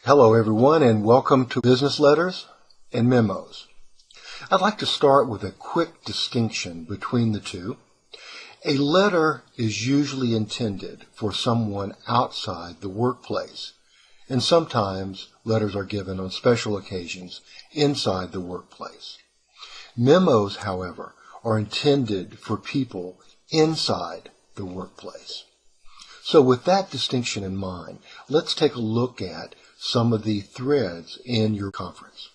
Hello everyone, and welcome to Business Letters and Memos. I'd like to start with a quick distinction between the two. A letter is usually intended for someone outside the workplace, and sometimes letters are given on special occasions inside the workplace. Memos, however, are intended for people inside the workplace. So with that distinction in mind, let's take a look at some of the threads in your conference.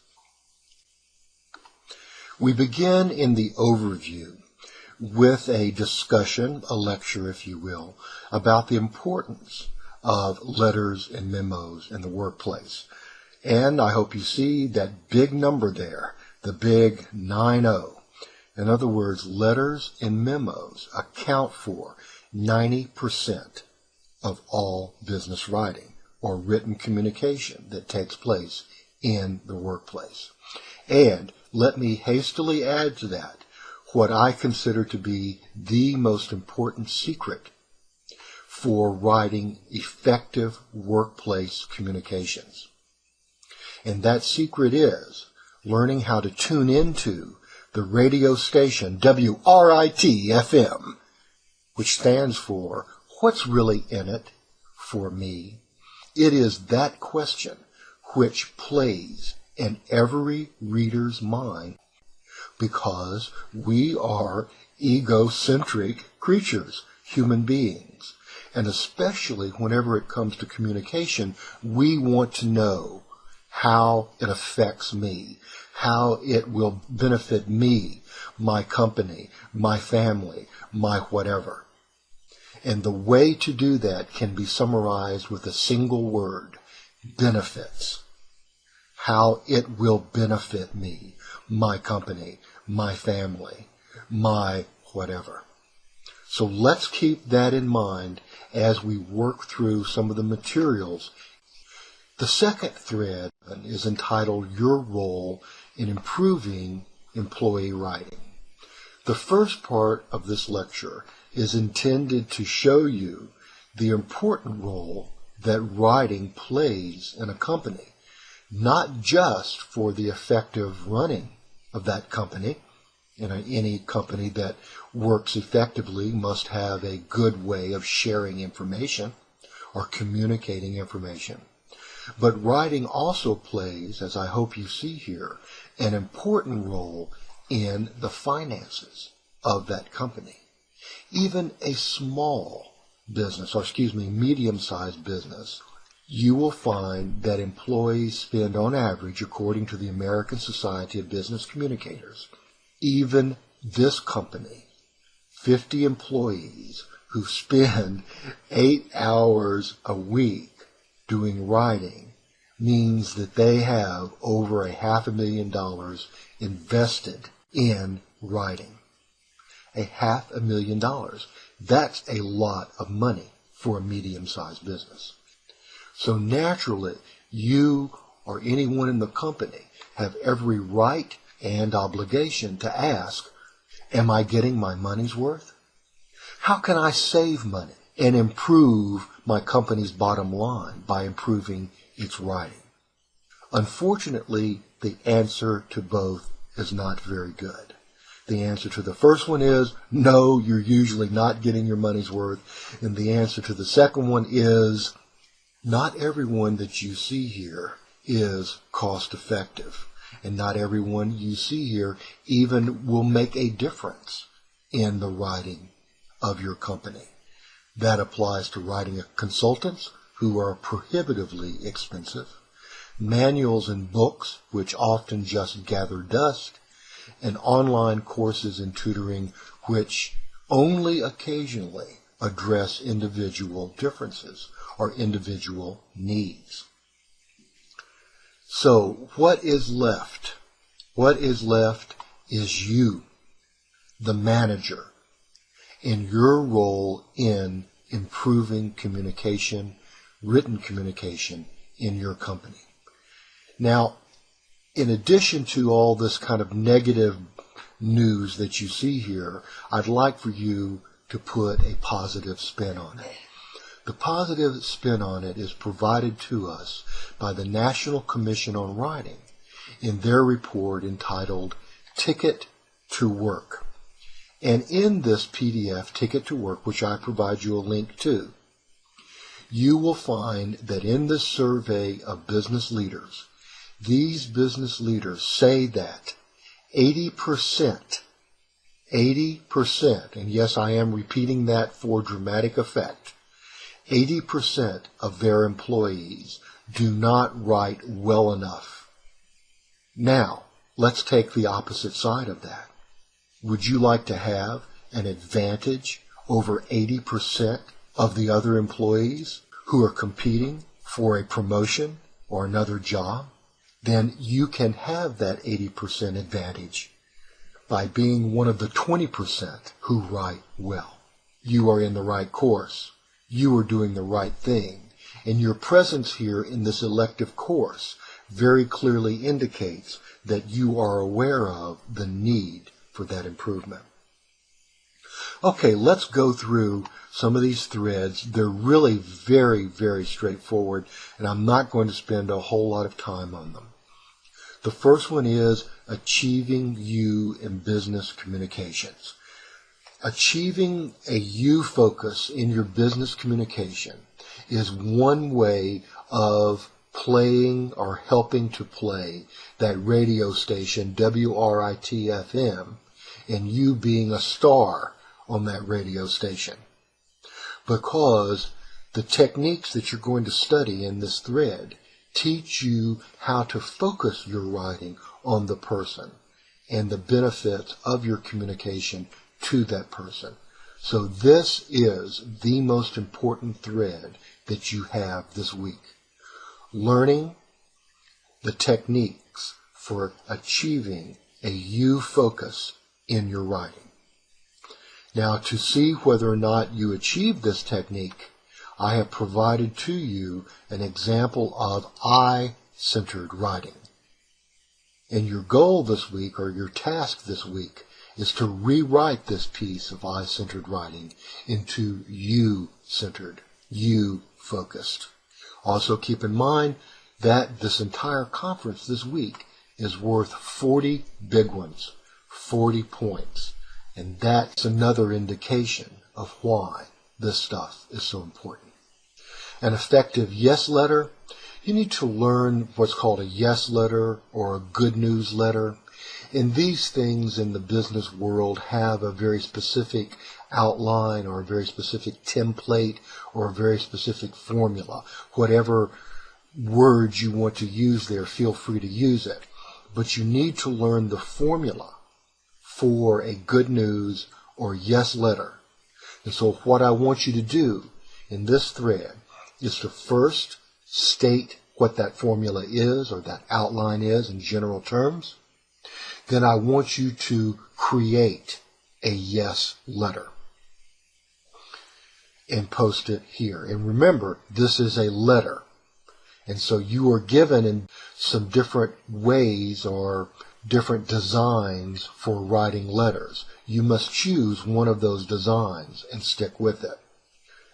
We begin in the overview with a discussion, a lecture if you will, about the importance of letters and memos in the workplace. And I hope you see that big number there, the big 90. In other words, letters and memos account for 90% of all business writing or written communication that takes place in the workplace. And let me hastily add to that what I consider to be the most important secret for writing effective workplace communications. And that secret is learning how to tune into the radio station WRIT-FM, which stands for What's Really in It for Me? It is that question which plays in every reader's mind because we are egocentric creatures, human beings. And especially whenever it comes to communication, we want to know how it affects me, how it will benefit me, my company, my family, my whatever. And the way to do that can be summarized with a single word: benefits. How it will benefit me, my company, my family, my whatever. So let's keep that in mind as we work through some of the materials. The second thread is entitled Your Role in Improving Employee Writing. The first part of this lecture is intended to show you the important role that writing plays in a company, not just for the effective running of that company. Any company that works effectively must have a good way of sharing information or communicating information. But writing also plays, as I hope you see here, an important role in the finances of that company. Even a small business, medium-sized business, you will find that employees spend on average, according to the American Society of Business Communicators, even this company, 50 employees who spend 8 hours a week doing writing, means that they have over $500,000 invested in writing. $500,000. That's a lot of money for a medium-sized business. So naturally, you or anyone in the company have every right and obligation to ask, am I getting my money's worth? How can I save money and improve my company's bottom line by improving its writing? Unfortunately, the answer to both is not very good. The answer to the first one is, no, you're usually not getting your money's worth. And the answer to the second one is, not everyone that you see here is cost effective. And not everyone you see here even will make a difference in the writing of your company. That applies to writing consultants, who are prohibitively expensive, manuals and books, which often just gather dust, and online courses and tutoring, which only occasionally address individual differences or individual needs. So what is left? What is left is you, the manager, in your role in improving communication, written communication in your company. Now, in addition to all this kind of negative news that you see here, I'd like for you to put a positive spin on it. The positive spin on it is provided to us by the National Commission on Writing in their report entitled Ticket to Work. And in this PDF, Ticket to Work, which I provide you a link to, you will find that in this survey of business leaders, these business leaders say that 80%, and yes, I am repeating that for dramatic effect, 80% of their employees do not write well enough. Now, let's take the opposite side of that. Would you like to have an advantage over 80% of the other employees who are competing for a promotion or another job? Then you can have that 80% advantage by being one of the 20% who write well. You are in the right course. You are doing the right thing. And your presence here in this elective course very clearly indicates that you are aware of the need for that improvement. Okay, let's go through some of these threads. They're really very, very straightforward, and I'm not going to spend a whole lot of time on them. The first one is achieving you in business communications. Achieving a you focus in your business communication is one way of playing or helping to play that radio station WRIT-FM and you being a star on that radio station. Because the techniques that you're going to study in this thread teach you how to focus your writing on the person and the benefits of your communication to that person. So this is the most important thread that you have this week. Learning the techniques for achieving a you focus in your writing. Now, to see whether or not you achieve this technique, I have provided to you an example of I-centered writing. And your goal this week, or your task this week, is to rewrite this piece of I-centered writing into you-centered, you-focused. Also keep in mind that this entire conference this week is worth 40 big ones, 40 points. And that's another indication of why this stuff is so important. An effective yes letter, you need to learn what's called a yes letter or a good news letter. And these things in the business world have a very specific outline or a very specific template or a very specific formula. Whatever words you want to use there, feel free to use it. But you need to learn the formula for a good news or yes letter. And so what I want you to do in this thread is to first state what that formula is or that outline is in general terms. Then I want you to create a yes letter and post it here. And remember, this is a letter. And so you are given in some different ways or different designs for writing letters. You must choose one of those designs and stick with it.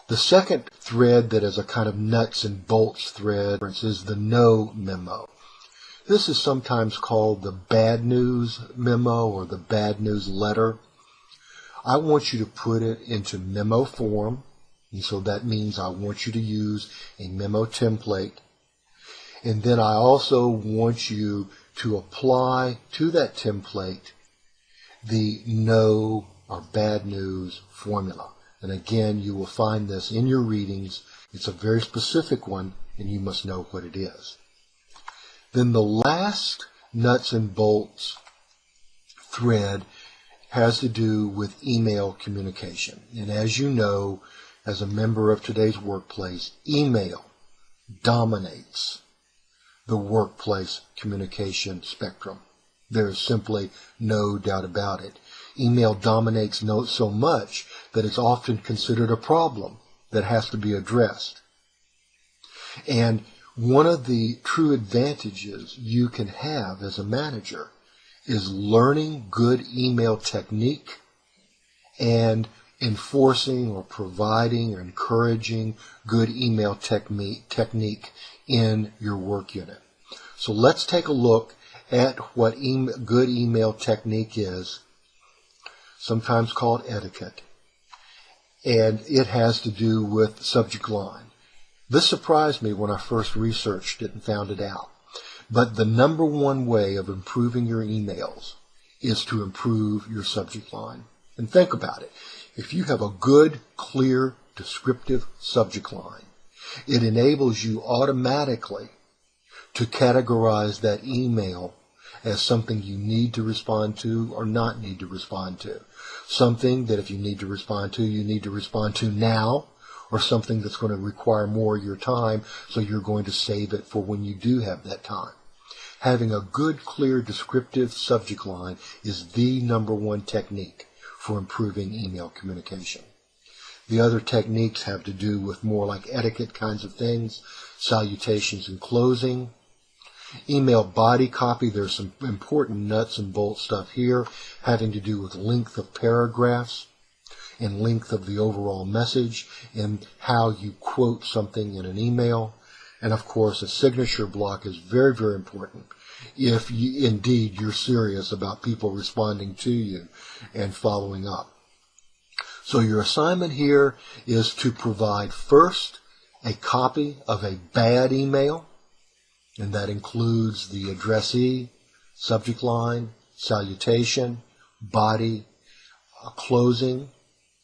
The second thread that is a kind of nuts and bolts thread is the no memo. This is sometimes called the bad news memo or the bad news letter. I want you to put it into memo form, and so that means I want you to use a memo template. And then I also want you to apply to that template the no or bad news formula. And again, you will find this in your readings. It's a very specific one, and you must know what it is. Then the last nuts and bolts thread has to do with email communication. And as you know, as a member of today's workplace, email dominates the workplace communication spectrum. There is simply no doubt about it. Email dominates so much that it's often considered a problem that has to be addressed. And one of the true advantages you can have as a manager is learning good email technique and enforcing or providing or encouraging good email technique in your work unit. So let's take a look at what good email technique is, sometimes called etiquette. And it has to do with subject line. This surprised me when I first researched it and found it out. But the number one way of improving your emails is to improve your subject line. And think about it. If you have a good, clear, descriptive subject line, it enables you automatically to categorize that email as something you need to respond to or not need to respond to. Something that if you need to respond to, you need to respond to now, or something that's going to require more of your time, so you're going to save it for when you do have that time. Having a good, clear, descriptive subject line is the number one technique for improving email communication. The other techniques have to do with more like etiquette kinds of things, salutations and closing. Email body copy, there's some important nuts and bolts stuff here having to do with length of paragraphs and length of the overall message and how you quote something in an email. And of course, a signature block is very, very important if indeed you're serious about people responding to you and following up. So your assignment here is to provide first a copy of a bad email, and that includes the addressee, subject line, salutation, body, closing,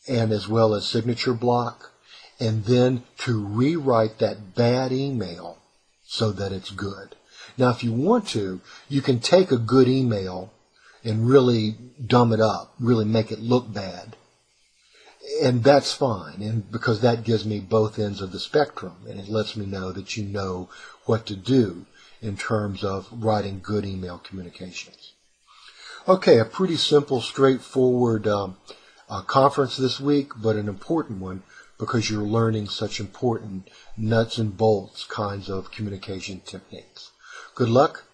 and as well as signature block, and then to rewrite that bad email so that it's good. Now, if you want to, you can take a good email and really dumb it up, really make it look bad. And that's fine, and because that gives me both ends of the spectrum, and it lets me know that you know what to do in terms of writing good email communications. Okay, a pretty simple, straightforward conference this week, but an important one because you're learning such important nuts and bolts kinds of communication techniques. Good luck.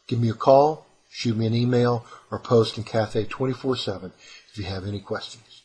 Give me a call, shoot me an email, or post in Cafe 24/7 if you have any questions.